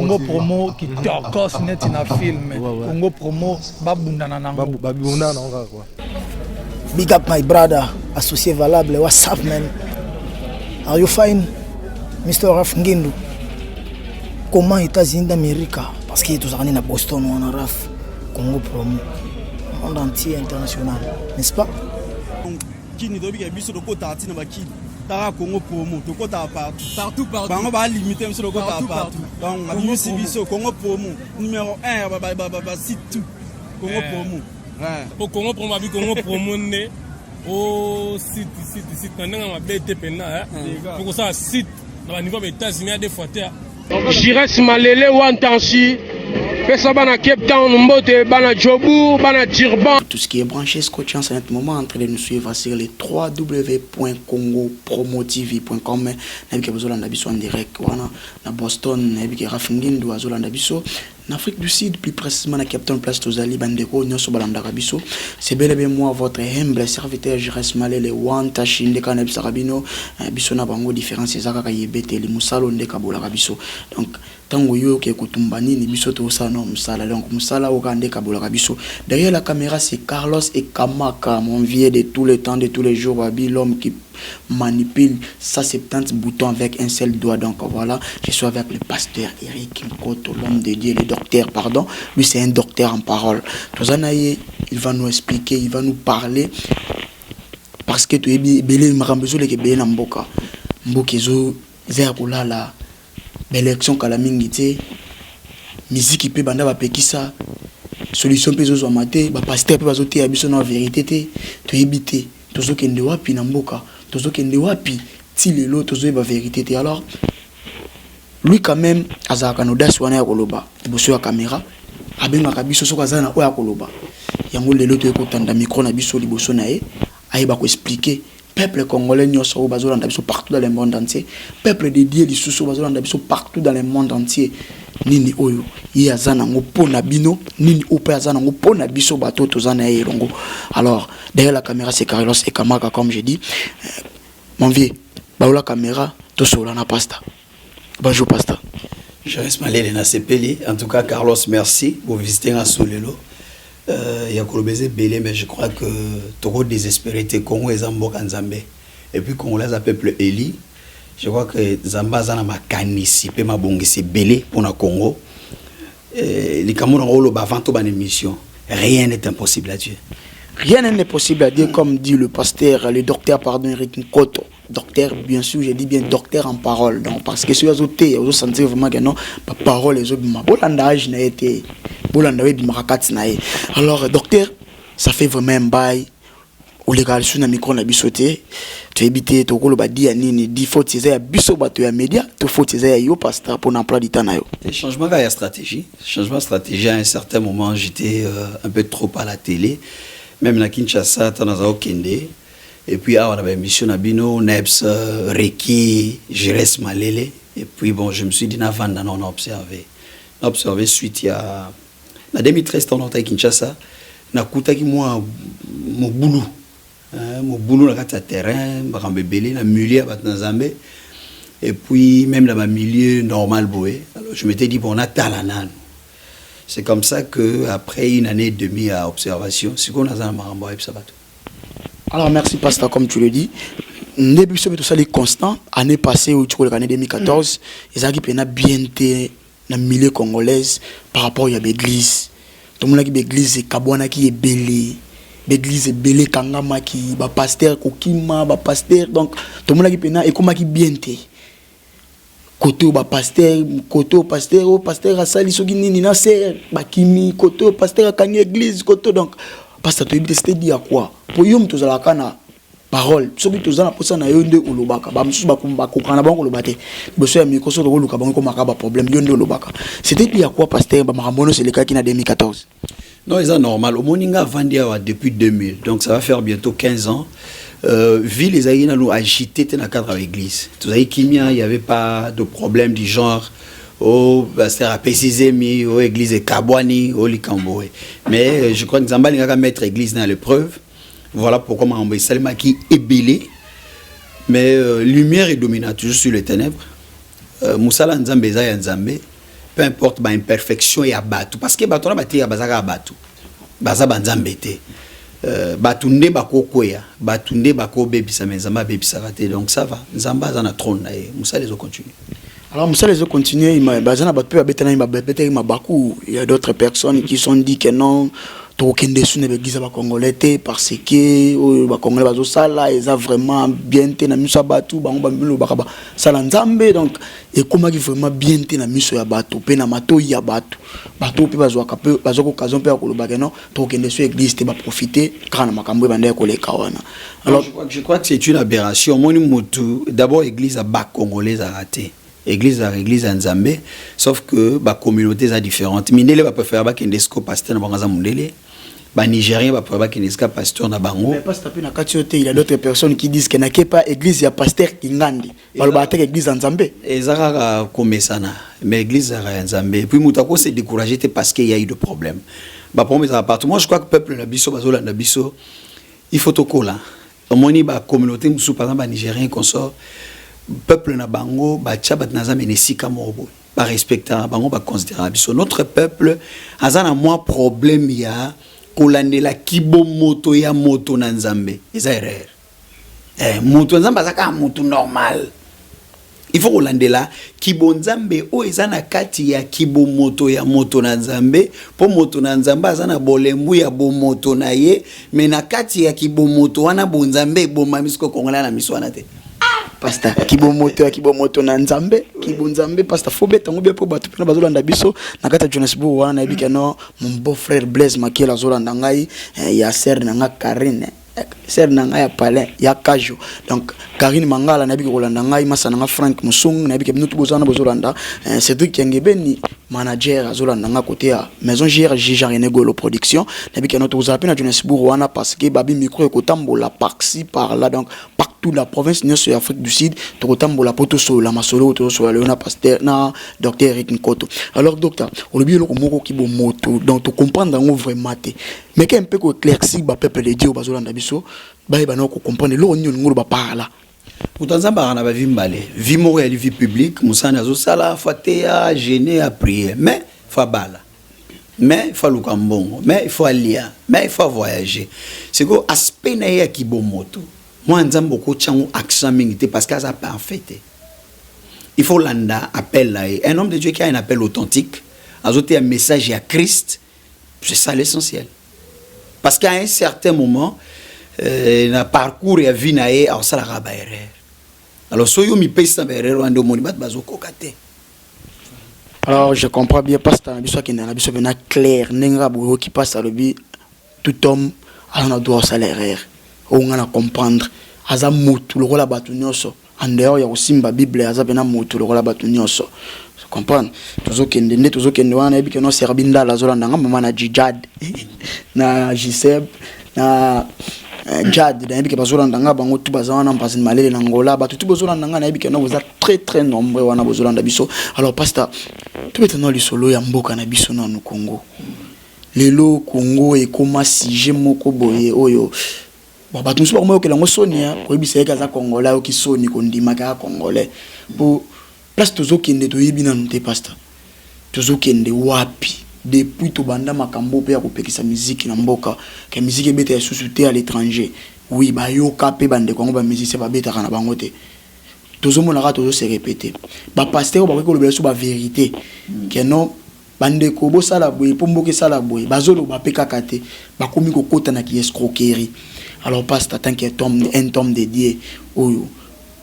Congo promo qui torcos net na film. Congo promo babundana nango. Babundana nango quoi. Big up my brother, associé valable. What's up man? Are you fine, Mr. Raf Ngindu? Comment États-Unis d'Amérique? Parce que tous les à Boston on a Raf Congo promo. Monde entier international, n'est-ce pas? Qui ne doit pas être sur le côté d'Artina Baki. Tara Congo promo, tout côté partout. On va limiter sur le côté partout. Donc, on a vu ce Congo promo numéro 1, site tout. Congo promo. Pour Congo promo, avec Congo promo né au site pendant ma BTP na. Pour ça site dans le niveau des États-Unis des fois terre. Jires Malele Wantansi. Bana Cape Town, Mbote, Bana Djobour, Bana Dirban. Tout ce qui est branché scotché en ce moment en train de nous suivre sur les www.congopromotv.com. Nous avons besoin en direct. Na Boston, nous avons Rafingin, nous avons en Afrique du Sud, plus précisément à Cape Town, place Tozali, Bandeko, Nyoso Balanda Biso. C'est bel et bien moi, votre humble serviteur, Jires Malele Wantashi, Ndekaneb Sarabino, Bisona Bango, différence, Zaka Yebete, les Moussalo, Ndekabola Rabiso. Donc, tango yo ke kutumbani ni biso to ça non musala donc musala okande kabola kabiso. Derrière la caméra c'est Carlos et Kamaka, mon vieux de tous les temps, de tous les jours, Babi, l'homme qui manipule 170 boutons avec un seul doigt. Donc voilà, je suis avec le pasteur Eric Mkoto, l'homme de Dieu, le docteur, pardon. Lui c'est un docteur en parole. Tozanaye, il va nous expliquer, il va nous parler parce que tu es belé marambezo le ke belé mboka. Mbokezo vers la l'élection kalamingité musique qui peut banda ba pekisa solution peut zo maté ba pasteur peut bazoté abiso na vérité té to ebité tozo kende wapi na mboka tozo kende wapi ti lelo tozo ba vérité té. Alors lui quand même azaka no das wana ya koloba boso ya caméra abenga kabiso so kazana o ya koloba yango lelo to ekotanda micro na biso liboso na ye ayeba ko expliquer peuple congolais nyoso bazolanda biso partout dans le monde entier, peuple dédié lisusu bazolanda biso partout dans le monde entier. Nini oyo yi azana ngo pona bino nini opa azana ngo pona biso bato tozana elongo. Alors derrière la caméra c'est Carlos et Kamaka comme j'ai dit. Mon vieux ba la caméra to sola na pasta. Bonjour pasta. Je reste malé na sepeli. En tout cas Carlos, merci pour visiter à Solelo. Il y a Kolobézé Belé, mais je crois que trop désespéré, Congo et Zambo Kanzambe. Et puis Congolais à peuple Eli, je crois que Zamba Zana m'a canisipé, m'a bongi c'est Belé pour le Congo. Les Camerounais ont le bavanto ban émission. Rien n'est impossible à Dieu. Rien n'est possible à dire, comme dit le pasteur, le docteur, pardon, Eric Nkoto. Docteur, bien sûr, je dis bien docteur en parole. Donc, parce que si vous avez senti vraiment que non, ma parole, les autres, ma bolandage n'a été. Alors, docteur, ça fait vraiment un bail. Ou les gars, sur le micro, on a bisoté. Tu as évité, tu as dit, il faut que tu aies un média, il faut que tu aies un pasteur pour l'emploi du temps. Changement de stratégie. Changement de stratégie, à un certain moment, j'étais un peu trop à la télé. Même à Kinshasa, tu as Kende. Et puis, on avait mission Nabino, Nebs, Reki, Jires Malele. Et puis, bon, je me suis dit, on a observé. On a observé suite à. En 2013, on a été à Kinshasa. On a écouté mon boulot. Mon boulot, on a terrain, on a bébé, on a milieu à Zambé. Et puis, même dans le milieu normal, alors je m'étais dit, bon, on a talanan. C'est comme ça qu'après une année et demie à observation, c'est qu'on a un marambo et ça va tout. Alors, merci, pasteur, comme tu le dis. Début de tout ça, les constants, année passée, où tu connais l'année 2014, ils ont bien été dans le milieu congolais par rapport à l'église. Tout le monde a dit l'église, c'est Kabouana qui est belé. L'église est belé, Kangama qui est pasteur, Kokima, pasteur. Donc, tout le monde a dit et comment qui bien été. Côté au pasteur, au pasteur, à Sali, Sogini, Nasser, Bakimi, côté au pasteur, à Kanye église, côté donc. Pasteur, tu as dit à quoi? Pour yom, tu as la cana. Parole. Ce que tu as pour ça, na yonde olobaka. Ba msusu bakukana bango lobate. Besoin miko so rolo ka bango ko makaba problème yonde olobaka. C'était dit à quoi pasteur ba marambono c'est le cas qui na 2014. Non, c'est normal. Au Moninga Vandia depuis 2000. Donc ça va faire bientôt 15 ans. Ville les aïna nous agité dans le cadre de l'église. Tout ça il n'y avait pas de problème du genre au pasteur a précisé mi au église de Kabouani au Likamboé. Mais je crois que Zamba n'a qu'à mettre l'église dans l'épreuve. Voilà pourquoi Mambo Salima qui est belé. Mais lumière est dominante toujours sur les ténèbres. Moussala Nzambe Zaya Nzambe. peu importe ba imperfection ya batu parce que bato na bati ya bazaka batu baza banzambe te batu nde bakokwea batu nde bakobebisa menzamba bebisa raté donc ça va nzamba za na trône na ye musa les continuer. Alors Moussa les continuer il m'a bazana ba peu betana il m'a baku il y a d'autres personnes qui sont dit que non tokende sune be giza ba congolais te parce que ba congolais bazo sala ils a vraiment bien te na miso batu bango ba mbilo bakaba sala nzambe donc et comment qui vraiment bien te na miso ya batu pe na mato ya batu bato pe bazo akape bazo ko occasion pe ko lobaka non tokende sur église te ba profiter kana makambo ba ndé ko le kawana. Alors je crois que c'est une aberration moni mutu d'abord église a ba congolais a raté église à Nzambe sauf que ba communautés sont différentes mindele ba préférer ba kendesco pasteur na bangaza mundele ba nigérien ba préférer ba kendesco pasteur na bango mais pasteur pe na katiote il y a d'autres personnes qui disent que na pas église ya pasteur Ingandi baloba te église Nzambe ezaka komesana mais église à Nzambe puis mutako se décourager parce qu'il y a eu de problèmes ba problème ça partout moi je crois que peuple na biso bazola na biso il faut tokola omoni ba communauté musu par exemple ba nigérien consort peuple na bango ba tchabat naza menesika mobo ba respecta bango ba considérer biso notre peuple azana moins problème ya kolandela kibo moto ya moto na nzambe eza erreur moto nzambe azaka moto normal il faut kolandela kibo nzambe o ezana kati ya kibo moto ya moto na nzambe po moto na nzambe azana bolembu ya bo moto na ye mais na kati ya kibo moto wana bo nzambe bo mamisko kongola na miswana te Pastor kibo moto na nzambe kibo nzambe pastor fobe tango bia po batu pena bazolanda biso na kata Johannesburg wana ebika no mon beau frère Blaise Makiela zolanda ngai ya sœur na nga Karine sœur na nga ya Palais ya Kajo donc Karine Mangala na bika kolanda ngai masa na nga Frank Musung na bika minutu bozana bozolanda Cédric Kengebeni manager azolanda nga côté ya maison Jarine Golo production na bika no tozala pena Johannesburg wana parce que babi micro ekotambola par-ci par là donc toute la province de l'Afrique du Sud, tout autant pour la poto sur la masolo, tout sur le pasteur, na docteur Eric Nkoto. Alors docteur, on le bien le mot qui bon moto, donc tu comprends dans vraiment té. Mais qu'un peu éclairci ba peuple de Dieu bazola ndabiso, ba ba no ko comprendre lo nyon ngolo ba parla. Pourtant ça ba na ba vie mbale, vie morale vie publique, musana zo sala fatea gêner à prier, mais fa bala. Mais il faut le cambon, mais il faut aller, mais il faut voyager. C'est que aspect na ya ki bon moto. Moi, nzambe beaucoup tchango accent mingité parce qu'elle a parfait. Il faut landa appel là. Un homme de Dieu qui a un appel authentique, ajouter un message à Christ, c'est ça l'essentiel. Parce qu'à un certain moment, na parcours et vie nae, alors ça la raba erreur. Alors soyo mi paye ça erreur ando monibat bazo kokate. Alors je comprends bien parce que biso qui na biso na clair nenga bo qui passe à l'obi tout homme a un droit à l'erreur. On a comprendre aza mutu lokola batu nyonso en dehors ya kosimba bible aza pena mutu lokola batu nyonso je comprends tozokende wana ebike no serbinda la zolanda nga mama na Jad na Giseb na Jad na ebike bazolanda nga bango tu bazana mpasi malele na ngola batu tu bazolanda nga na ebike no boza très nombreux wana bazolanda biso. Alors pasteur tu beta no lisolo ya mboka na biso na Congo lelo Congo e koma sije moko boye oyo bon ba tunso ba que la sonia ko ibisa ka za congolais o ki soni ko ndima ka congolais pour place tozokende to yibina nte pasteur tozokende wapi depuis to banda makambo pe ya kopekisa musique na mboka ka musique beta ya susute à l'étranger oui ba yo kapé bande ko ba musicien ba beta kana bango te tozomona ka tozo se répéter ba pasteur ba ko le so ba vérité que non bande ko bo sala boy pomboke sala boy bazolo ba peka kate ba komi ko kota na ki escroquerie. Alors pasteur tant qu'un homme dédié oyo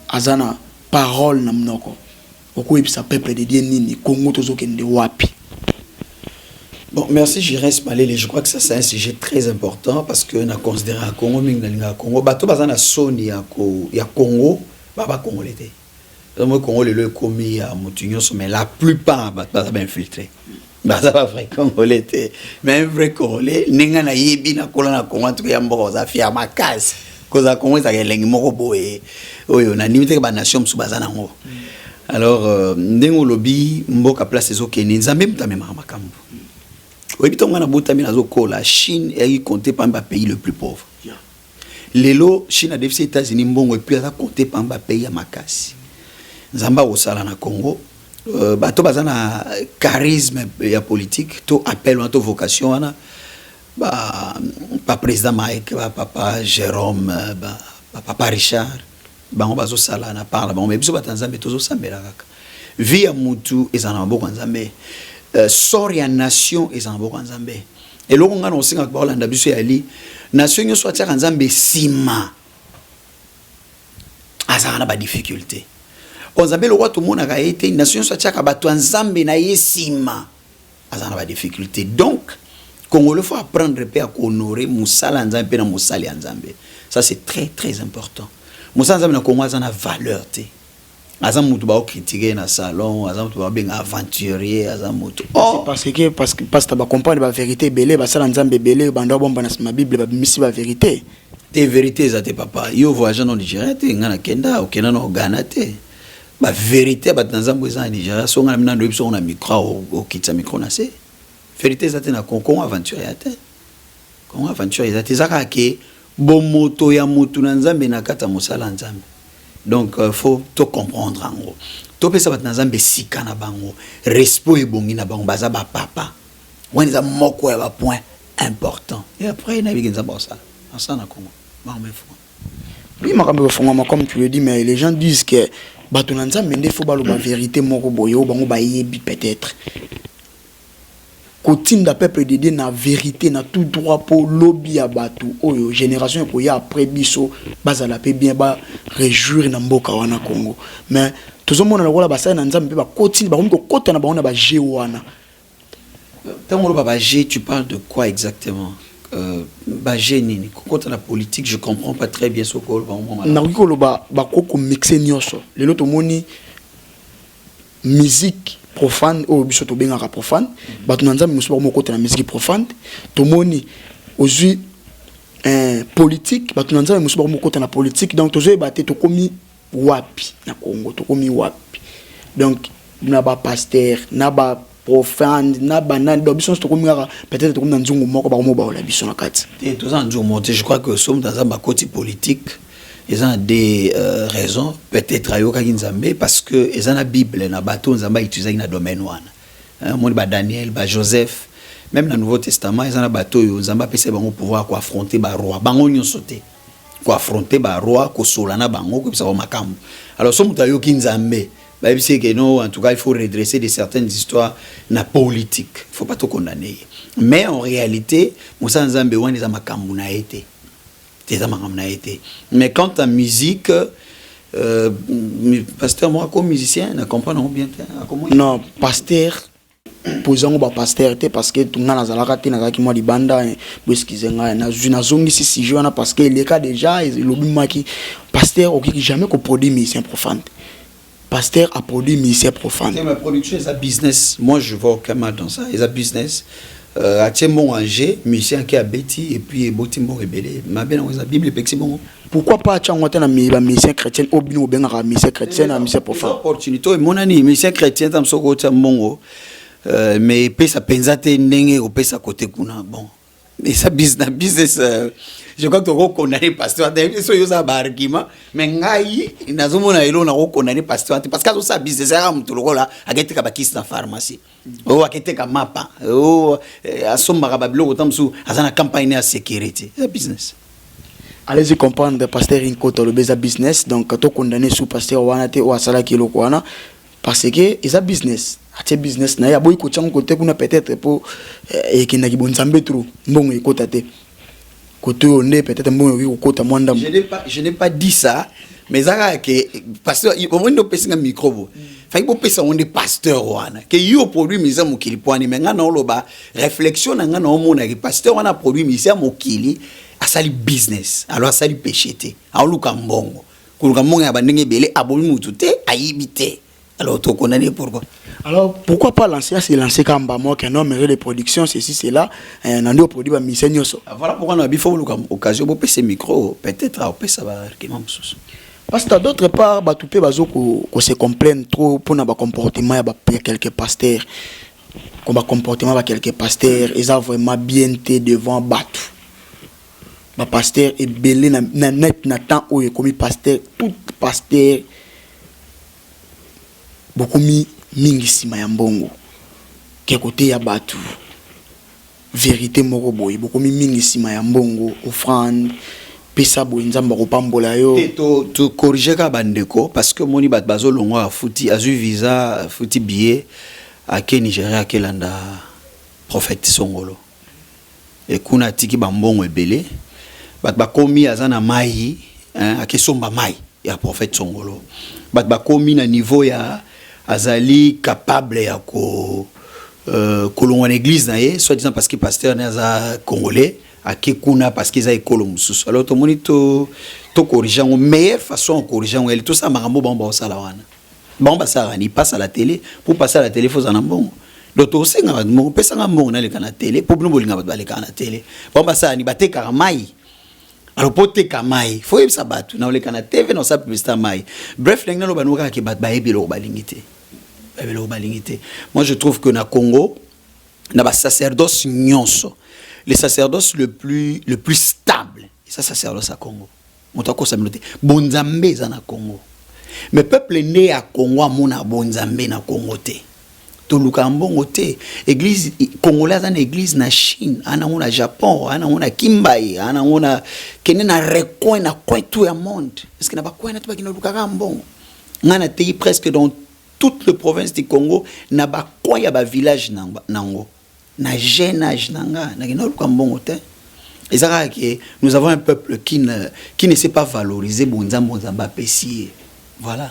azana parole na mnoko oko ebisa peuple dédié nini Congo tozokende wapi. Bon, merci Jirès Malele, je crois que ça c'est un sujet très important parce que na considéré Congo minga Congo bato bazana soni ya Congo baba congolais té. Le Congo le komi ya mutunyo mais la plupart bato ba infiltré. Baza pas vrai congolais té mais un vrai congolais ninga na yebi na kola na Congo to ya mboko za fia makasi koza Congo za kelengi moko boye oyo na limite ba nation msu bazana ngo. Alors ndengo lobi mboka place ezokeni nzambe mutame makambo. Oui, on a beau la Chine est comptée par un pays le plus pauvre. Lelo Chine a déficit États-Unis mbongo et puis elle a compté par un pays à Makasi. Zamba au Sala na Congo, bato baza na charisme ya politique to appel to vocation wana ba président Mike ba papa Jérôme ba papa Richard bango bazo sala na parla bango mais biso batanzambe tozo sambela kaka via mutu ezana maboko nzambe sori ya nation ezana maboko nzambe eloko ngana osinga ba olanda biso ya li nation nyo soit ya nzambe sima azana ba difficulté onzambe lo watu mona ka ete nation soit ya bato nzambe na yesima azana ba difficulté donc Congolais faut apprendre à honorer musala nzambe pe na musali nzambe ça c'est très très important musala nzambe na Congo azana valeur te azam mutu ba critiquer na salon azam mutu ba benga aventurier azam mutu parce que ba comprendre ba vérité belé ba sala nzambe belé bando bomba na ma bible ba misi ba vérité te vérité za te papa yo voyage na Nigeria te ngana kenda okena na Ghana te ba vérité ba nzambe za Nigeria so ngana mina ndo biso na micro o kitsa micro na se vérité za te na Congo aventurier te Congo aventurier za te zaka ke bomoto ya mutu na nzambe na kata musala nzambe. Donc faut tout comprendre en gros. To pesa bat nzambe sika na bango, respect et bongi na bango baza ba papa. Wani za moko ya ba point important. Et après na bigenza bossa. Ça na Congo. Ba me fou. Oui, makambe fongama comme tu le dis mais les gens disent que bato na nzambe ndé faut ba lo ba vérité moko boyo bango ba yebi peut-être. Kotinda peuple de Dieu na vérité na tout droit pour lobby à batu oyo génération ko ya après biso bazala pe bien ba réjouir na mboka wana Congo mais tozo mona la ba sa na nzambe ba kotinda ba ko kota na ba ona ba je wana tant ba je tu parles de quoi exactement ba je nini kota na politique je comprends pas très bien ce ko ba moment na ko lo ba ko mixer nyoso lelo to moni musique profane au biso to benga profane batu nzambe musu ba côté na musique profane to moni ozui politique batu nzambe musu ba côté na politique donc tozo baté to komi wapi na Congo to komi wapi donc na ba pasteur na ba profane na banane do biso to komi peut-être to komi na nzungu moko ba mo ba la biso na kati et tous en nzungu je crois que sommes dans un côté politique. Ils ont des raisons, peut-être à Yoka Nzambe, parce que ils ont la Bible, na bateau Nzamba utilisé dans le domaine one. Moi, Daniel, Joseph, même dans le Nouveau Testament, ils ont la bateau Nzamba peut bon pouvoir quoi affronter ba roi, bango nyon sauter, quoi affronter ba roi, ko solana bango, ko ça va makambo. Alors somme ta Yoka Nzambe, bah c'est que non, en tout cas il faut redresser de certaines histoires na politique, il faut pas tout condamner. Mais en réalité, Moussa Nzambe wan les makambo na été. Mais quant à musique, pasteur, moi, comme musicien, ne comprends bien. Non, pasteur, posons ba pasteur, parce que tout le monde a raté, n'a pas moi di banda, parce qu'ils ont na zone ici si je parce que les cas déjà, le bima qui pasteur, ok, jamais qu'on produit musicien profane. Pasteur a produit musicien profane. Ma production, c'est un business. Moi, je vois aucun mal dans ça. C'est un business. À Tiemon Angers, musicien qui a Betty et puis Botimbo rebellé. Ma bien la Bible et bon. Pourquoi pas Tchangwata na musicien chrétien au bino ben ra musicien chrétien na musicien profane. Opportunité mon ami musicien chrétien tam soko Tchamongo. Mais pesa penzate ndenge au pesa côté kuna bon. Mais ça business je crois que tu reconnais pasteur d'ailleurs so yo ça ba argument mais ngai nazomona elo na reconnais pasteur parce que ça business ya mtu lokola agete ka bakisi na pharmacie o akete ka mapa o asomba ka babilo tamsu azana campagne ya sécurité c'est business. Allez-y comprendre pasteur Inkoto le beza business donc to condamner sous pasteur wana te o asala kilo kwana parce que c'est business ate business na ya boy ko tchango côté kuna peut-être pour et qui na ki bonzambe trop mbongo ikota te côté on est peut-être mbongo ki kokota mwanda. Je n'ai pas dit ça mais ça que pasteur au moins no pesa micro bo fa ibo pesa on est pasteur wana que yo produit misa mokili poani mais ngana oloba réflexion na ngana omona que pasteur wana produit misa mokili asali business alors asali péché a luka mbongo kuluka mbongo ya bandenge belé aboli mutu te ayibite. Alors, tu connais pourquoi? Alors, pourquoi pas lancer comme moi qu'un homme de production, ceci, c'est là, un ando produit par Missenio. Voilà pourquoi on a besoin d'occasion pour passer micro, peut-être à passer ça va parce que d'autre part, tout peut qu'on se complaine trop pour notre comportement, il y a quelques pasteurs, comme comportement quelques pasteurs, ils ont vraiment bien été devant Batou. Ma pasteur est belé na net na temps où il comme pasteur, tout pasteur beaucoup mis mingi sima ya mbongo ke côté ya batu vérité moko boye bokomi mingi sima ya mbongo offrande pesa boye nzamba kopambola yo to corriger ka bandeko parce que moni bat bazo longo a futi azu visa futi billet à ke Nigeria ke landa prophète Songolo et kuna tiki bambongo ebele bat bakomi azana mai a ke somba mai ya prophète Songolo bat bakomi na niveau ya azali capable ya ko kolongwa na église na ye soit disant parce que pasteur naza congolais à Kekuna parce qu'ils ont école mususu alors tout monde to corriger en meilleure façon corriger elle tout ça marambo bamba osala wana bamba ça ni passe à la télé pour passer à la télé faut en bon donc to senga mo pesa nga mo na le kana télé pour nous bolinga ba le kana télé bamba ça ni bate karamai alors pote kamai faut y ça batu na le kana TV non ça publicité mai bref l'engna lo banuka ki bat ba ebelo balingité ebelo balingité moi je trouve que na Congo na ba sacerdoce nyonso les sacerdoces le plus stable, c'est ça sacerdoce à Congo. Motako saminote bonzambe za na Congo. Mais peuple né à Congo amona bonzambe na Congo te. To lukambongo te. Église congolaise na église na Chine, ana ona Japon, ana ona Kimbai, ana ona kene na recoin na coin tout le monde. Est-ce que na ba coin na to ba kino lukaka mbongo. Ngana te presque dans toute la province du Congo na ba coin ya ba village nango. Na jeune âge nanga na kino lukambongo te. Et ça que nous avons un peuple qui ne sait pas valoriser bonzamba pessier. Voilà.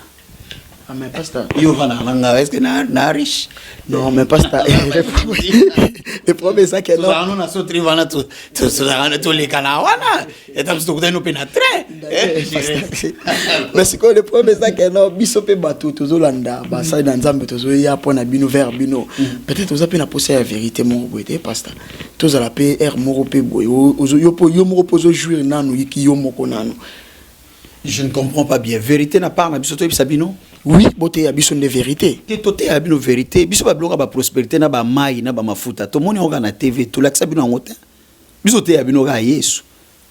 Ah mais pasteur. Est-ce que na riche? Non mais pasteur. Le problème c'est que non. Nous na sotri wana to les kanawana. Et tam sto kuteno pénétrer. Mais c'est quoi le problème c'est que non biso pe bato tozolanda ba ça dans nzambe tozoya pona bino vers bino. Peut-être oza pe na poser la vérité mon boyete pasteur. Tozala pe er moko pe boy. Yo moko pozo jouir nanu yiki yo moko nanu. Je ne comprends pas bien. Vérité n'a pas na biso to bisabino? Oui, beauté abison de vérité. Que toté abino vérité, biso ba bloka ba prospérité na ba mai na ba mafuta. To moni oga na TV, to laksa bino ngote. Biso te abino ga Yesu.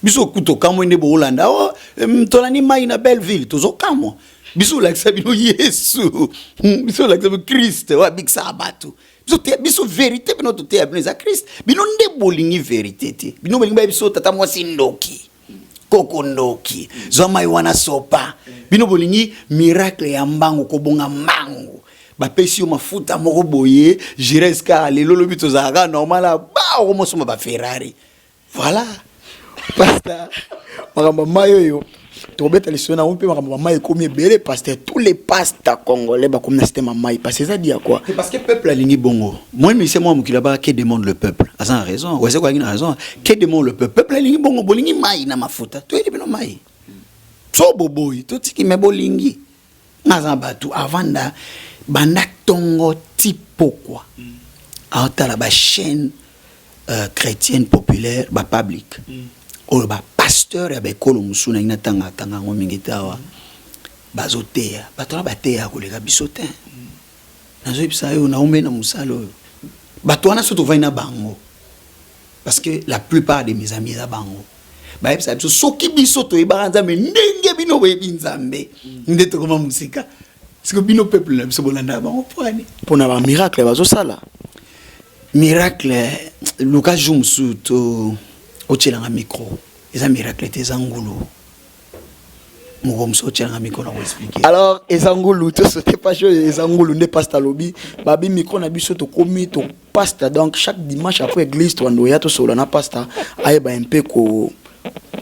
Biso kuto kamo inde bo Holanda. Oh, to ni mai na Belleville, to zo kamo. Biso laksa bino Yesu. Biso laksa bino Christ, wa big sabatu. Biso vérité bino to te abino za Christ. Bino nde bolingi vérité te. Bino bolingi ba biso tata mwasi ndoki. Kokondoki zoma iwana sopa bino bolingi miracle ya mbangu kobonga mbangu bapesi yo mafuta moko boye jireska lelo lobi tozaka normal ba omosoma ba Ferrari voilà pasteur makambo mayo yo tobeta lisona on peut makambo mayo komi belé pasteur tous les pasteurs congolais ba comme na système mayo parce que ça dit à quoi c'est parce que peuple alingi bongo moi mais c'est moi qui là-bas qui demande le peuple a ça raison ouais c'est quoi une raison qui demande le peuple alingi bongo bolingi mai na mafuta to eli bino mai so boboy to tiki me bolingi ngaza batu avanda banda tongo tipo quoi a tala ba chaîne chrétienne populaire ba public o ba pasteur ya bekolo musuna ina tanga ngo mingitawa bazotea batona batea koleka bisotin nazo ipsa yo na omena musalo batona soto vaina bango parce que la plupart de mes amis là bango ba ipsa biso soki bisoto e baranza me ndenge bino we binzambe ndeto koma musika parce que bino peuple na biso bolanda bango poani pona ba miracle bazo sala miracle Lucas Jumsu to ochelanga micro eza miracle te zangulu mugomso ochelanga micro na expliquer alors ezangulu to c'était pas chose ezangulu ne pasta lobby babi micro na biso to komi to pasta donc chaque dimanche après église to ando ya to solo na pasta ayeba un peu ko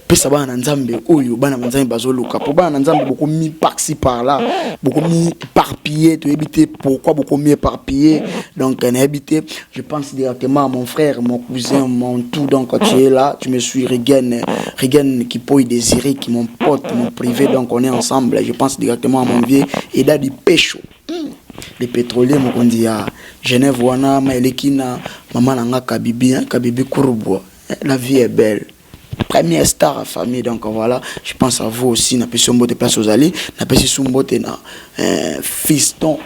pesa bana nzambe oyo bana nzambe bazoluka po bana nzambe beaucoup mis par-ci par-là beaucoup mis éparpillé to éviter pourquoi beaucoup mis éparpillé donc on a habité je pense directement à mon frère mon cousin mon tout donc quand tu es là tu me suis Regan qui peut désirer qui mon pote mon privé donc on est ensemble je pense directement à mon vieux et là du pécho les pétroliers on dit à Genève wana maelekina maman nanga kabibi Kourouboua la vie est belle première star à famille donc voilà je pense à vous aussi n'a pas sur mot de place aux alliés n'a pas sur mot de fiston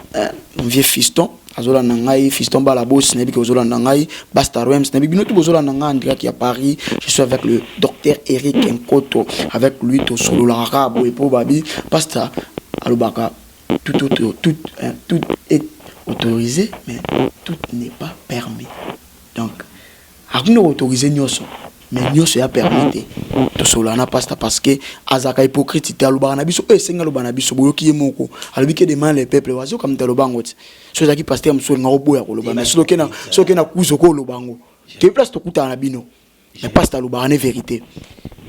mon vieux fiston azola nangai fiston balabos nebi ko zola nangai basta rems nebi bino tout zola nanga en direct à Paris je suis avec le docteur Eric Nkoto avec lui to solo la rabo et pour babi basta alobaka tout autorisé, mais tout n'est pas permis. Donc, on autorisé nyoso, mais nyoso ya permis to solo na pasta parce que azaka hypocrite te alobana na biso senga lobana biso boyoki moko alobi ke demain les peuples wazo comme te lobango ti so zaki pasteur mso nga oboya ko lobana so ke na kuzo ko lobango ke place to kuta na bino mais pasta lobana vérité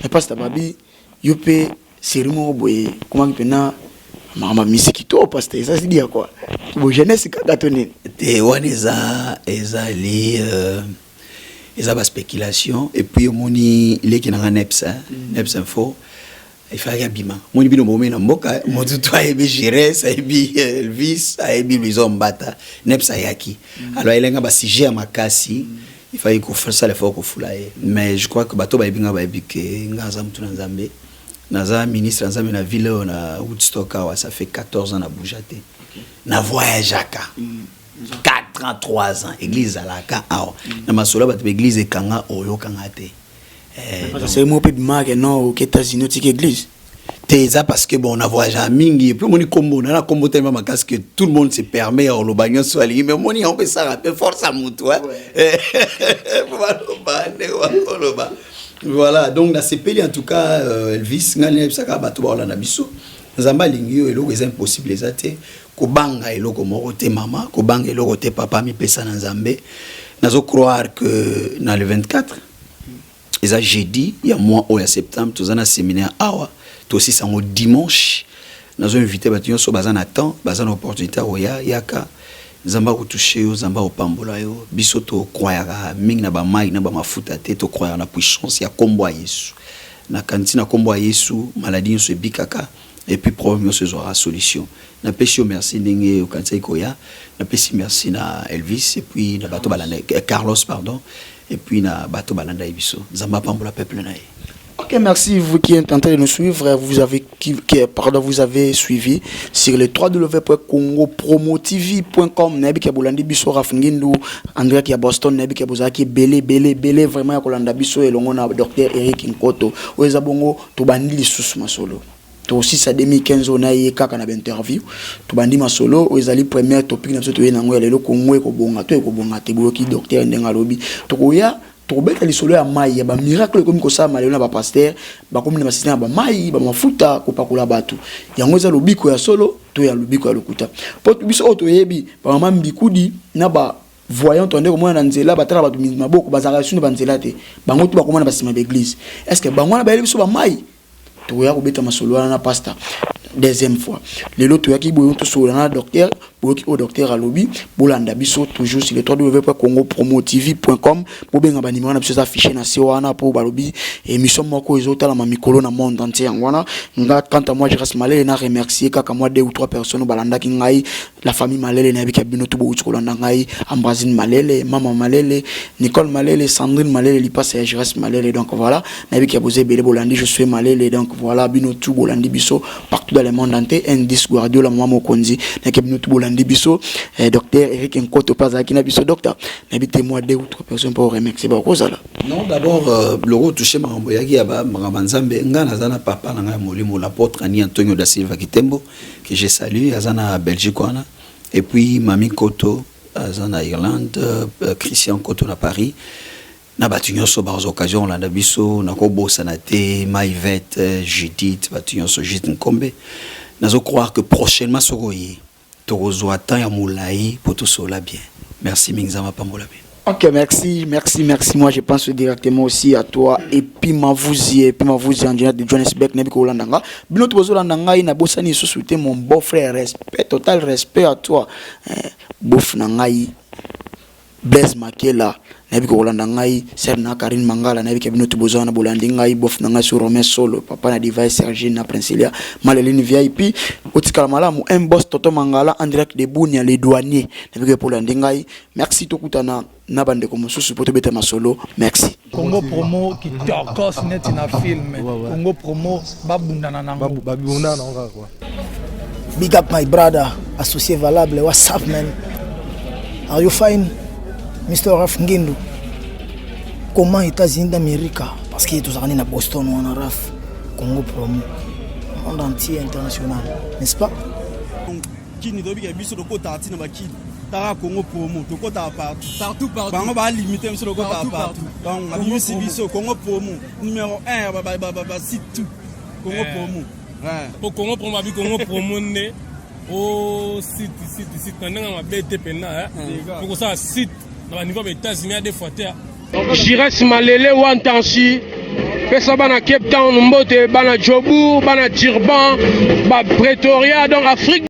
mais pasta babi yope serimo boye comment que na mama misiki to pasteur ça se dit quoi bo jeunesse ka tonne te waneza ezali ils ont spéculation et puis moni les qui n'ont neps neps info il fallait abima moni bino momé na mboka motu toi et gérer ça et bi Elvis a et bi ils mbata neps ayaki alors il y a ba sujet à makasi il fallait qu'on fasse ça l'effort qu'on foulaye mais je crois que bato ba binga ba bike ngaza mtu na Nzambe naza ministre Nzambe na ville na Woodstock ça fait 14 ans na boujate na voyage aka 43 ans église à la ka na masolo ba église kanga oyo kanga te c'est moi pe bimake non aux États-Unis tique église te ça parce que bon on a voyagé à mingi et puis moni combo na combo tellement makas que tout le monde se permet au lobagnon swali mais moni on peut ça rappeler force à mutu voilà donc na sepeli en tout cas Elvis ngane saka bato ba na biso nzamba lingi yo eloko est impossible ezate kobanga eloko moko te mama kobanga eloko te papa mi pesa na Nzambe nazo croire que dans le 24 eza jeudi ya mois au ya septembre tozana séminaire awa to aussi sango dimanche nazo inviter bato nyonso bazana temps bazana opportunité oya yaka Nzamba ko toucher yo Nzamba opambola yo biso to croire mingi na ba mai na ba mafuta te to croire na puissance ya kombo ya Yesu na kantina kombo ya Yesu maladie nyonso ebikaka et puis problème ce sera solution na pesi merci ndenge au kanisa ikoya na pesi merci na Elvis et puis na bato balanda Carlos pardon et puis na bato balanda biso Nzamba pambola peuple na. Ok, merci vous qui êtes en train de nous suivre. Vous avez suivi sur le www.congopromotv.com. Nabi ki bolandi biso Rafingindu, Andrea ki Boston, nabi ki bozaki belé vraiment ya kolanda biso elongo na docteur Eric Nkoto. Oeza bongo to bandi lisusu masolo. To aussi sa 2015 on a eu kaka na interview. To bandi masolo oezali premier topic na biso to yenango ya lelo Kongo ko bonga te boki docteur ndenga lobi. To koya tobeta lisolo ya mai ya ba miracle comme ko sa malelo na ba pasteur ba comme na basisina ba mai ba mafuta ko pakula batu yango za lobiko ya solo to ya lobiko ya lokuta po biso to yebi ba mama mbikudi na ba voyant tonde ko mona nzela batala batu maboko bazaka sunu ba nzela te bango to ba komona basima ba église est-ce que bango na ba biso ba mai to ya ko beta masolo na pasteur deuxième fois les lots to boyo to so na docteur boki au docteur alobi bolanda biso toujours sur le www.congopromotv.com bobenga ba numéro na biso affiché na siwana po balobi émission moko ezota la mikolo na monde entier ngwana nga quant à moi je reste malé na remercier kaka moi 2 ou 3 personnes balanda ki ngai la famille malele na bika bino to bo kolanda ngai Ambrazine malele mama malele Nicole malele Sandrine malele li passe je reste malele donc voilà na bika bozé belé bolandi je suis malele donc voilà bino tout bolandi biso partout dans le monde entier Indice Guardiola mama Konzi na bino tout bolandi biso docteur Eric Nkoto pazaki na biso docteur n'habite moi 2 ou 3 personnes pour remercier ba kozala. Non d'abord le toucher makambo yaki aba makambo Nzambe nga nazana papa na ngai molimo l'apôtre Ani Antonio da Silva Kitembo que je salue azana Belgique wana et puis Mami Koto azana Irlande Christian Koto na Paris na batunyoso ba occasion la biso na ko bosana te Maïvette Judith batunyoso Judith Nkombe nazo croire que prochainement sokoyi Torozo temps ya moulaï pour tout cela bien. Merci Mingzama Pambola bien. Ok, merci. Moi, je pense directement aussi à toi. Et puis, ma vous en général de Johannesburg, Nebiko Landanga. Bino Tozo Landanga, na bosani souhaiter mon beau frère, respect, total respect à toi. Bof Nangai, Blaise Makela. Nebiko Landanga, Serna Karine Mangala, Nebiko Bino Tozo na Bolandinga, Bof Nanga sur Romain Solo, Papa na Diva Serge na Princelia, Maleline VIP, Otikala Malamu, un boss Toto Mangala, André Debounia, les douaniers, Nebiko Bolandinga. Merci to kutana na bande comme sous pour te beta masolo. Merci. Congo promo qui tokos net na film. Congo promo babundana nango. Babundana nango quoi. Big up my brother, associé valable, what's up man? Are you fine? Mr. Raf Ngindu. Comment États-Unis d'Amérique? Parce que tous à Boston ou en Raf. Congo promo. Monde entier international, n'est-ce pas? Qui ne doit pas biso de côté na bakili. Tara Congo promo, tokota partout. Bango ba limiter monsieur lokota partout. Donc na bimisi biso Congo promo numéro 1 ba site tout. Congo promo. Ouais. Pour Congo promo abi Congo promo né au site ndanga mabete pena pour ça site na niveau des États-Unis des fois terre. Jires Malele Wantansi pesa bana Cape Town mbote bana Jobour bana Durban ba Pretoria donc Afrique